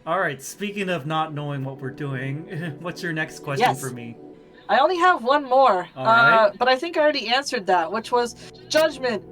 Alright, speaking of not knowing what we're doing, what's your next question Yes. for me? I only have one more, Alright. but I think I already answered that, which was Judgment.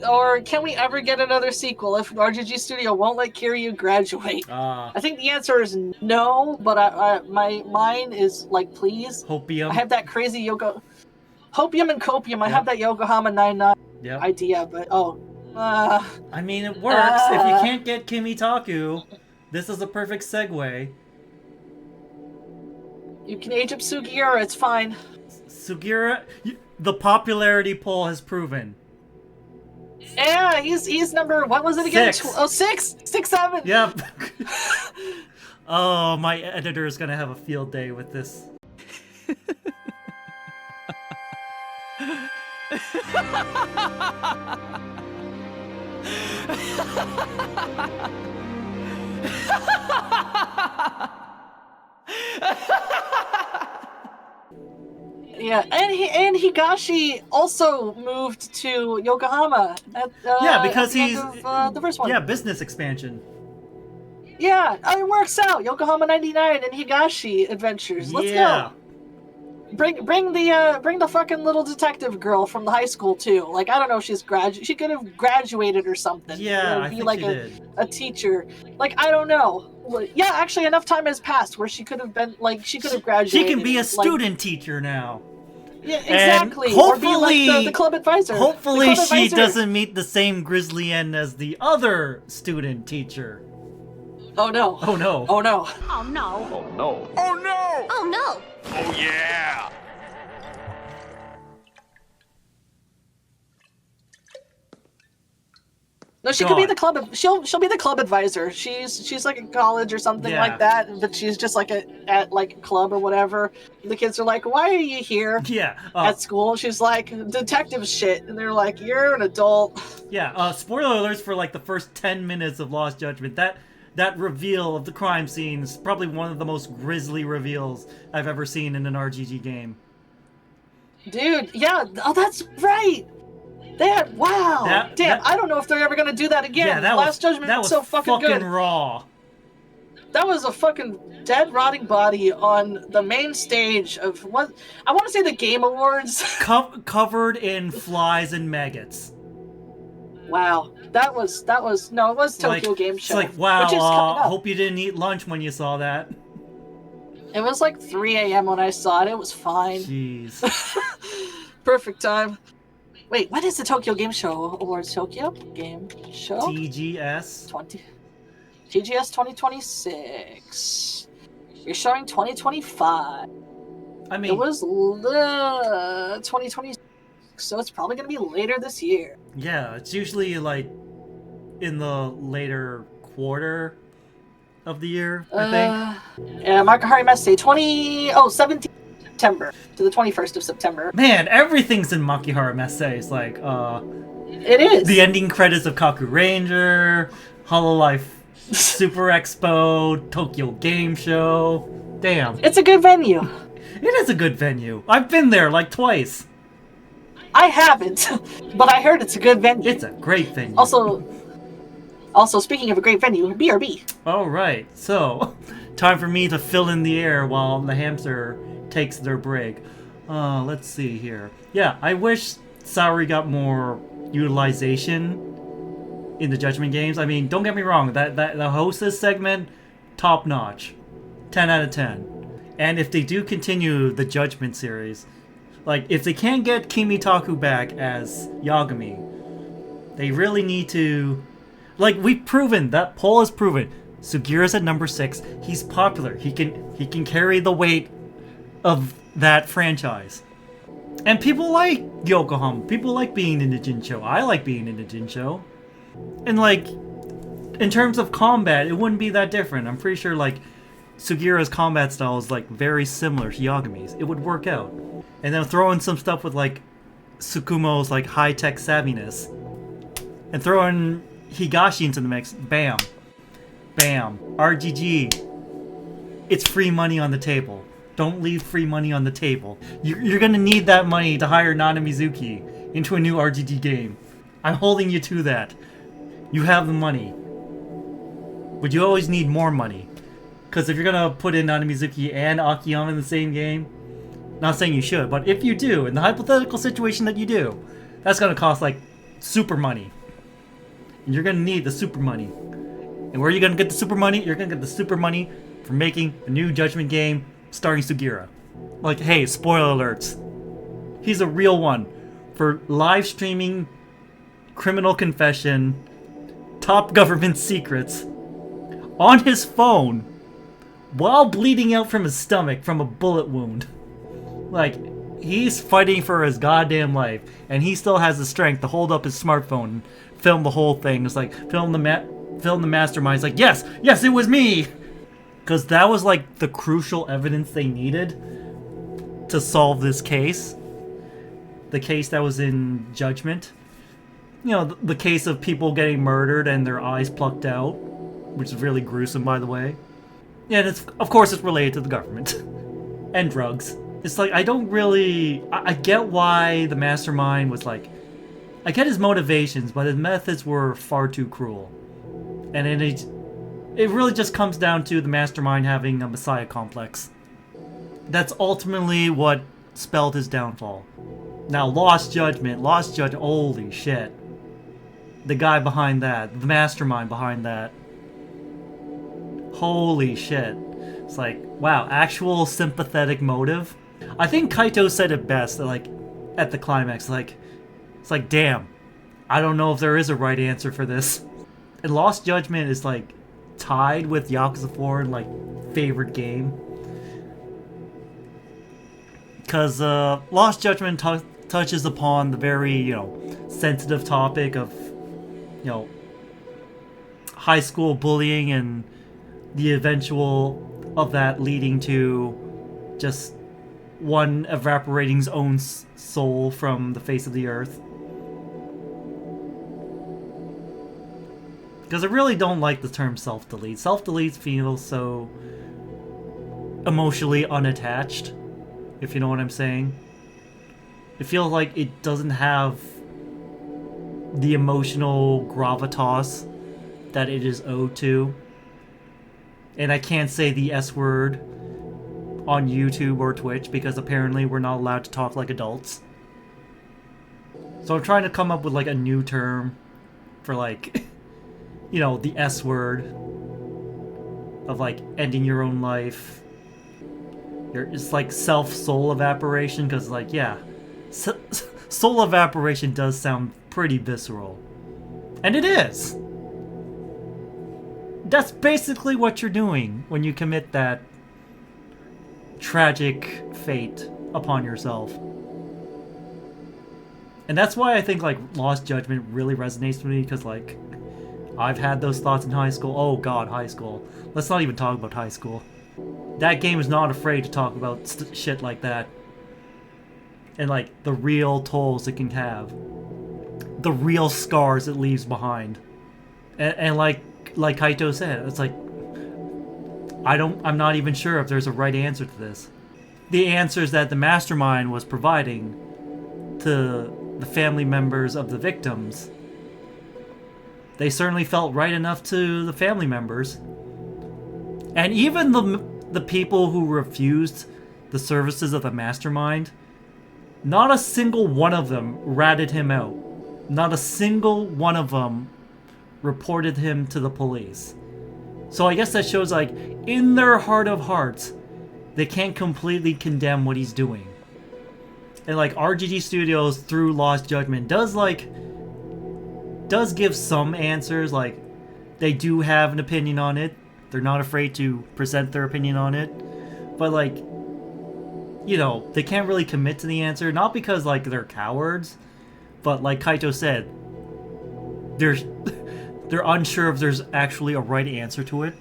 Or can we ever get another sequel if RGG Studio won't let Kiryu graduate? I think the answer is no, but my mind is like, please. Hopium. I have that crazy Hopium and Copium. I Yep. have that Yokohama 99 Yep. idea, but I mean, it works. If you can't get Kimitaku, this is a perfect segue. You can age up Sugiura, it's fine. Sugiura, the popularity poll has proven. Yeah, he's number, what was it again? 6. Oh, 6? 6, 7? Yep. Oh, my editor is gonna have a field day with this. Yeah, and Higashi also moved to Yokohama. Yeah, because at the he's end of, the first one. Yeah, business expansion. Yeah, it works out. Yokohama 99 and Higashi adventures. Let's go. Bring the fucking little detective girl from the high school too. Like, I don't know if she's she could have graduated or something. Yeah, be I think like she did. A teacher. Like, I don't know. Yeah, actually enough time has passed where she could have been like she could have graduated. She can be a student teacher now. Yeah, exactly. And hopefully, or be like the club advisor. Hopefully she doesn't meet the same grisly end as the other student teacher. Oh no. Oh no. Oh no. Oh no. Oh no. Oh no. Oh no. Oh yeah. No, she could be the club. She'll be the club advisor. She's like in college or something like that, but she's just like at like a club or whatever. The kids are like, "Why are you here?" Yeah. At school, she's like, "Detective shit," and they're like, "You're an adult." Yeah. Spoiler alerts for like the first 10 minutes of Lost Judgment. That reveal of the crime scene is probably one of the most grisly reveals I've ever seen in an RGG game. Dude, yeah. Oh, that's right. Wow. Damn, I don't know if they're ever gonna do that again. Yeah, Last Judgment was so fucking good. Raw. That was a fucking dead, rotting body on the main stage of what I want to say the Game Awards. Covered in flies and maggots. Wow, that was no, it was Tokyo Game Show. It's like, wow. Hope you didn't eat lunch when you saw that. It was like 3 a.m. when I saw it. It was fine. Jeez. Perfect time. Wait, what is the Tokyo Game Show Awards? Tokyo Game Show? TGS 2026. You're showing 2025. I mean, it was 2026, so it's probably gonna be later this year. Yeah, it's usually like in the later quarter of the year, I think. Yeah, Makuhari Messe 17th September to the 21st of September. Man, everything's in Makuhari Messe. It's like, it is. The ending credits of Kaku Ranger, Hololive Super Expo, Tokyo Game Show. Damn. It's a good venue. It is a good venue. I've been there like twice. I haven't, but I heard it's a good venue. It's a great venue. Also, speaking of a great venue, BRB. All right, so time for me to fill in the air while the hamster takes their break. Let's see here. Yeah, I wish Saori got more utilization in the Judgment games. I mean, don't get me wrong, that the hostess segment, top notch, 10 out of 10. And if they do continue the Judgment series, like if they can't get Kimitaku back as Yagami, they really need to. Like, we've proven, that poll has proven, Sugira's at number 6. He's popular. He can carry the weight of that franchise. And people like Yokohama. People like being in the Jinsho. I like being in the Jinsho. And like, in terms of combat, it wouldn't be that different. I'm pretty sure like Sugira's combat style is like very similar to Yagami's. It would work out. And then throw in some stuff with like Tsukumo's like high-tech savviness. And throw in Higashi into the mix. Bam. Bam. RGG. It's free money on the table. Don't leave free money on the table. You're gonna need that money to hire Nana Mizuki into a new RGG game. I'm holding you to that. You have the money. But you always need more money. Because if you're gonna put in Nanamizuki and Akiyama in the same game, not saying you should, but if you do, in the hypothetical situation that you do, that's gonna cost like super money. And you're gonna need the super money. And where are you gonna get the super money? You're gonna get the super money for making a new Judgment game starring Sugira. Like, hey, spoiler alerts. He's a real one for live streaming criminal confession, top government secrets on his phone while bleeding out from his stomach from a bullet wound. Like, he's fighting for his goddamn life, and he still has the strength to hold up his smartphone and film the whole thing. It's like, film the mastermind. It's like, yes, it was me! Because that was like the crucial evidence they needed to solve this case. The case that was in Judgment. You know, the case of people getting murdered and their eyes plucked out, which is really gruesome, by the way. Yeah, and of course it's related to the government. And drugs. It's like, I don't really... I get why the mastermind was like... I get his motivations, but his methods were far too cruel. And it really just comes down to the mastermind having a messiah complex. That's ultimately what spelled his downfall. Now, Lost Judgement, holy shit. The guy behind that, the mastermind behind that. Holy shit. It's like, wow, actual sympathetic motive? I think Kaito said it best, like, at the climax, like, it's like, damn, I don't know if there is a right answer for this. And Lost Judgment is, like, tied with Yakuza 4 in, like, favorite game. Because, Lost Judgment touches upon the very, you know, sensitive topic of, you know, high school bullying and the eventual of that leading to just one evaporating his own soul from the face of the earth. Because I really don't like the term self-delete. Self-delete feels so emotionally unattached, if you know what I'm saying. It feels like it doesn't have the emotional gravitas that it is owed to. And I can't say the S word on YouTube or Twitch because apparently we're not allowed to talk like adults. So I'm trying to come up with like a new term for like, you know, the S word of like ending your own life. It's like soul evaporation because like, yeah, soul evaporation does sound pretty visceral. And it is. That's basically what you're doing when you commit that tragic fate upon yourself. And that's why I think like Lost Judgment really resonates with me, because like I've had those thoughts in high school. Oh god, high school. Let's not even talk about high school. That game is not afraid to talk about shit like that. And like the real tolls it can have. The real scars it leaves behind. And like Kaito said, it's like I'm not even sure if there's a right answer to this. The answers that the mastermind was providing to the family members of the victims, they certainly felt right enough to the family members. And even the people who refused the services of the mastermind, not a single one of them ratted him out. Not a single one of them reported him to the police. So I guess that shows like, in their heart of hearts, they can't completely condemn what he's doing. And like RGG Studios through Lost Judgment does give some answers, like they do have an opinion on it. They're not afraid to present their opinion on it. But like, you know, they can't really commit to the answer, not because like they're cowards, but like Kaito said, they're unsure if there's actually a right answer to it.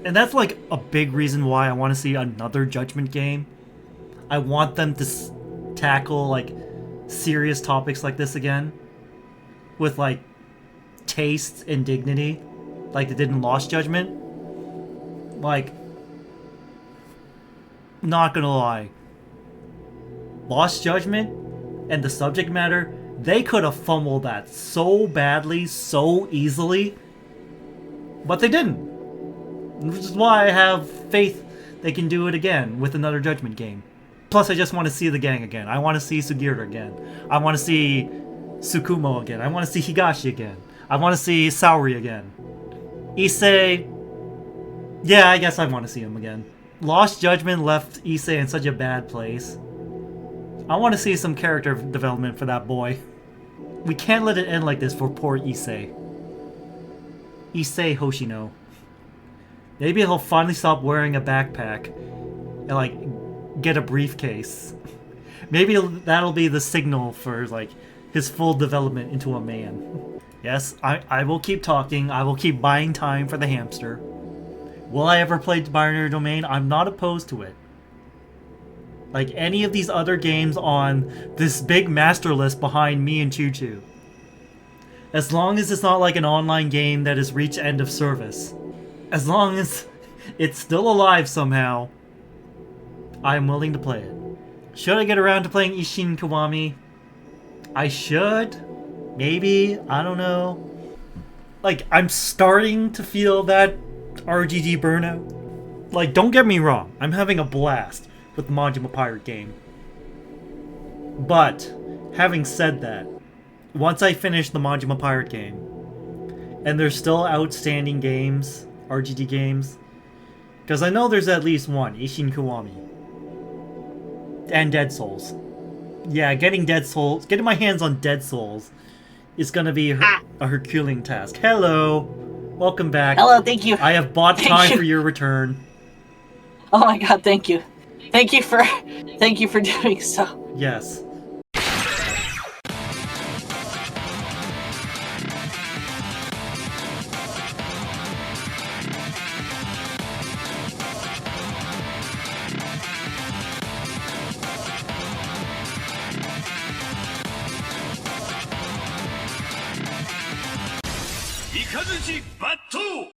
And that's like a big reason why I want to see another Judgment game. I want them to tackle like serious topics like this again with like taste and dignity like they did in Lost Judgment. Like, not gonna lie, Lost Judgment and the subject matter, they could have fumbled that so badly, so easily, but they didn't. Which is why I have faith they can do it again with another Judgment game. Plus, I just want to see the gang again. I want to see Sugiura again. I want to see Tsukumo again. I want to see Higashi again. I want to see Saori again. Issei... Yeah, I guess I want to see him again. Lost Judgement left Issei in such a bad place. I want to see some character development for that boy. We can't let it end like this for poor Issei. Issei Hoshino. Maybe he'll finally stop wearing a backpack and, like, get a briefcase. Maybe that'll be the signal for, like, his full development into a man. Yes, I will keep talking. I will keep buying time for the hamster. Will I ever play Binary Domain? I'm not opposed to it. Like any of these other games on this big master list behind me and Choo Choo. As long as it's not like an online game that has reached end of service. As long as it's still alive somehow, I am willing to play it. Should I get around to playing Ishin Kiwami? I should. Maybe. I don't know. Like, I'm starting to feel that RGG burnout. Like, don't get me wrong. I'm having a blast with the Majima Pirate game. But, having said that, once I finish the Majima Pirate game, and there's still outstanding games, RGG games, because I know there's at least one, Ishin Kiwami. And Dead Souls. Yeah, getting my hands on Dead Souls is gonna be a Herculean task. Hello! Welcome back. Hello, thank you. I have bought time for your return. Oh my god, thank you. Thank you for doing so. Yes. Yakuza Battle!